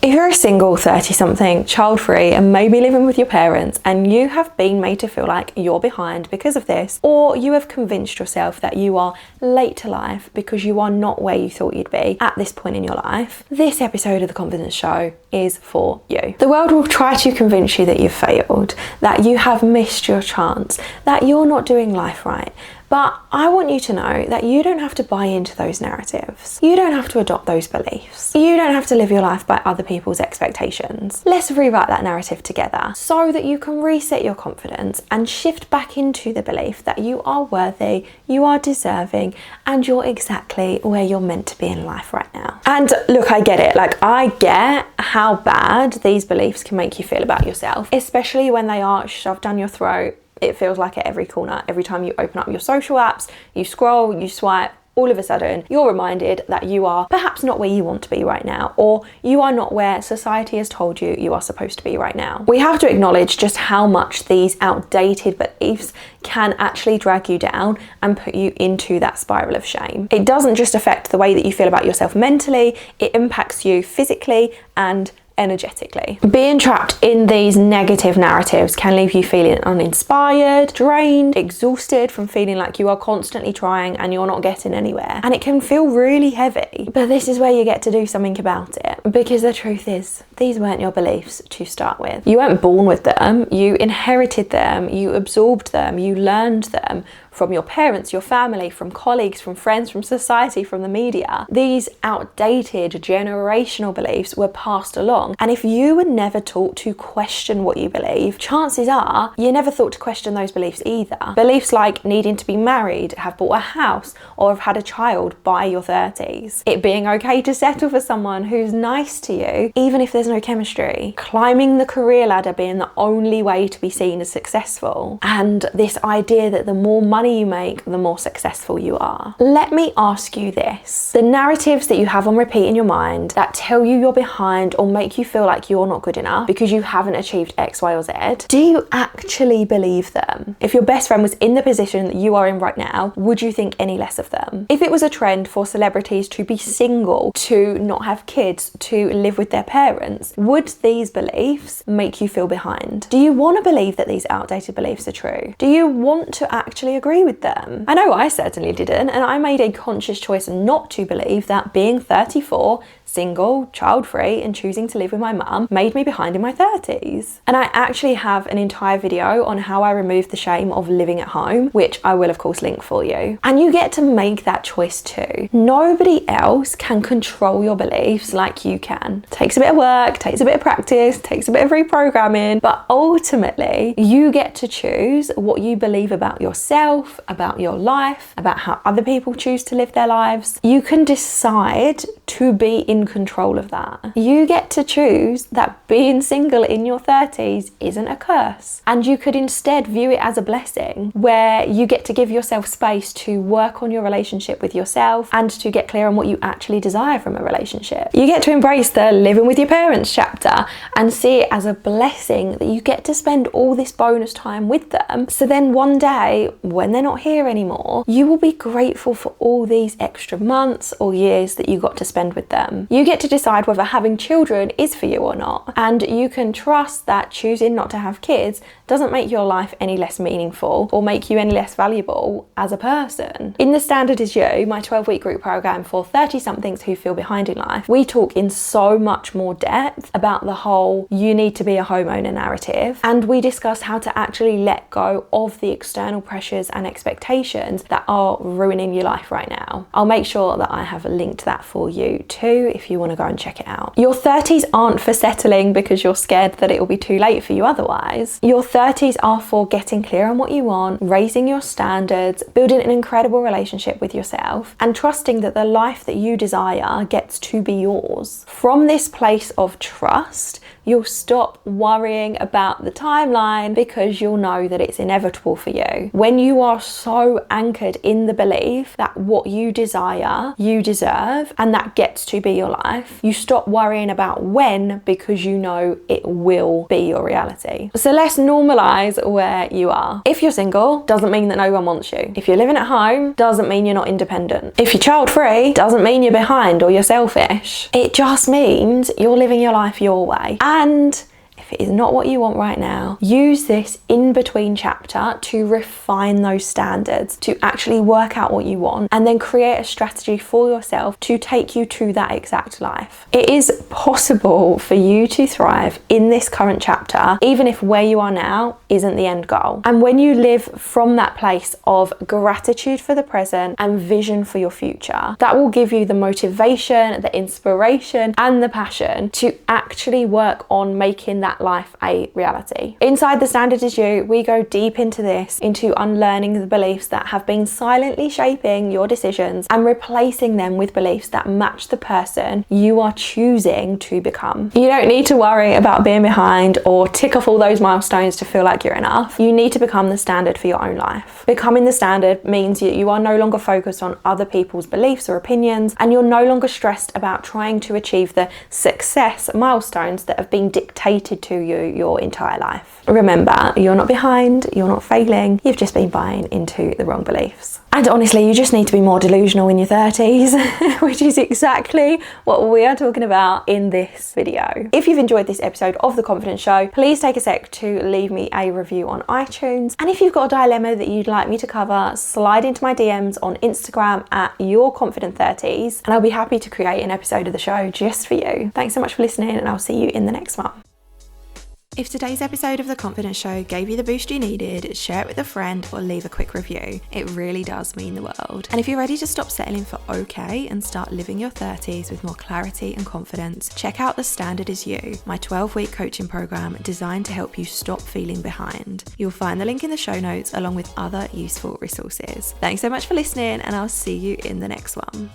If you're a single 30-something, child-free, and maybe living with your parents, and you have been made to feel like you're behind because of this, or you have convinced yourself that you are late to life because you are not where you thought you'd be at this point in your life, this episode of The Confidence Show is for you. The world will try to convince you that you've failed, that you have missed your chance, that you're not doing life right. But I want you to know that you don't have to buy into those narratives. You don't have to adopt those beliefs. You don't have to live your life by other people's expectations. Let's rewrite that narrative together so that you can reset your confidence and shift back into the belief that you are worthy, you are deserving, and you're exactly where you're meant to be in life right now. And look, I get it. Like, I get how bad these beliefs can make you feel about yourself, especially when they are shoved down your throat. It feels like at every corner. Every time you open up your social apps, you scroll, you swipe, all of a sudden you're reminded that you are perhaps not where you want to be right now, or you are not where society has told you you are supposed to be right now. We have to acknowledge just how much these outdated beliefs can actually drag you down and put you into that spiral of shame. It doesn't just affect the way that you feel about yourself mentally, it impacts you physically and energetically. Being trapped in these negative narratives can leave you feeling uninspired, drained, exhausted from feeling like you are constantly trying and you're not getting anywhere. And it can feel really heavy. But this is where you get to do something about it. Because the truth is, these weren't your beliefs to start with. You weren't born with them, you inherited them, you absorbed them, you learned them from your parents, your family, from colleagues, from friends, from society, from the media. These outdated generational beliefs were passed along. And if you were never taught to question what you believe, chances are you never thought to question those beliefs either. Beliefs like needing to be married, have bought a house, or have had a child by your 30s. It being okay to settle for someone who's nice to you, even if there's no chemistry. Climbing the career ladder being the only way to be seen as successful. And this idea that the more money you make, the more successful you are. Let me ask you this. The narratives that you have on repeat in your mind that tell you you're behind or make you feel like you're not good enough because you haven't achieved X, Y, or Z, do you actually believe them? If your best friend was in the position that you are in right now, would you think any less of them? If it was a trend for celebrities to be single, to not have kids, to live with their parents, would these beliefs make you feel behind? Do you want to believe that these outdated beliefs are true? Do you want to actually agree with them? I know I certainly didn't, and I made a conscious choice not to believe that being 34, single, child-free, and choosing to live with my mum made me behind in my 30s. And I actually have an entire video on how I removed the shame of living at home, which I will of course link for you. And you get to make that choice too. Nobody else can control your beliefs like you can. Takes a bit of work, takes a bit of practice, takes a bit of reprogramming, but ultimately you get to choose what you believe about yourself, about your life, about how other people choose to live their lives. You can decide to be in control of that. You get to choose that being single in your 30s isn't a curse, and you could instead view it as a blessing where you get to give yourself space to work on your relationship with yourself and to get clear on what you actually desire from a relationship. You get to embrace the living with your parents chapter and see it as a blessing that you get to spend all this bonus time with them, so then one day when they're not here anymore, you will be grateful for all these extra months or years that you got to spend with them. You get to decide whether having children is for you or not, and you can trust that choosing not to have kids doesn't make your life any less meaningful or make you any less valuable as a person. In The Standard Is You, my 12-week group program for 30-somethings who feel behind in life, we talk in so much more depth about the whole you need to be a homeowner narrative, and we discuss how to actually let go of the external pressures and expectations that are ruining your life right now. I'll make sure that I have linked that for you too if you want to go and check it out. Your 30s aren't for settling because you're scared that it will be too late for you otherwise. Your 30s are for getting clear on what you want, raising your standards, building an incredible relationship with yourself, and trusting that the life that you desire gets to be yours. From this place of trust, you'll stop worrying about the timeline because you'll know that it's inevitable for you. When you are so anchored in the belief that what you desire, you deserve, and that gets to be your life. You stop worrying about when because you know it will be your reality. So let's normalize where you are. If you're single, doesn't mean that no one wants you. If you're living at home, doesn't mean you're not independent. If you're child-free, doesn't mean you're behind or you're selfish. It just means you're living your life your way. And if it is not what you want right now, use this in-between chapter to refine those standards, to actually work out what you want, and then create a strategy for yourself to take you to that exact life. It is possible for you to thrive in this current chapter, even if where you are now isn't the end goal. And when you live from that place of gratitude for the present and vision for your future, that will give you the motivation, the inspiration, and the passion to actually work on making that life a reality. Inside The Standard Is You, we go deep into this, into unlearning the beliefs that have been silently shaping your decisions and replacing them with beliefs that match the person you are choosing to become. You don't need to worry about being behind or tick off all those milestones to feel like you're enough. You need to become the standard for your own life. Becoming the standard means you are no longer focused on other people's beliefs or opinions, and you're no longer stressed about trying to achieve the success milestones that have been dictated to you your entire life. Remember, you're not behind, you're not failing, you've just been buying into the wrong beliefs. And honestly, you just need to be more delusional in your 30s, which is exactly what we are talking about in this video. If you've enjoyed this episode of The Confidence Show, please take a sec to leave me a review on iTunes. And if you've got a dilemma that you'd like me to cover, slide into my DMs on Instagram at YourConfident30s, and I'll be happy to create an episode of the show just for you. Thanks so much for listening, and I'll see you in the next one. If today's episode of The Confidence Show gave you the boost you needed, share it with a friend or leave a quick review. It really does mean the world. And if you're ready to stop settling for okay and start living your 30s with more clarity and confidence, check out The Standard Is You, my 12-week coaching program designed to help you stop feeling behind. You'll find the link in the show notes along with other useful resources. Thanks so much for listening, and I'll see you in the next one.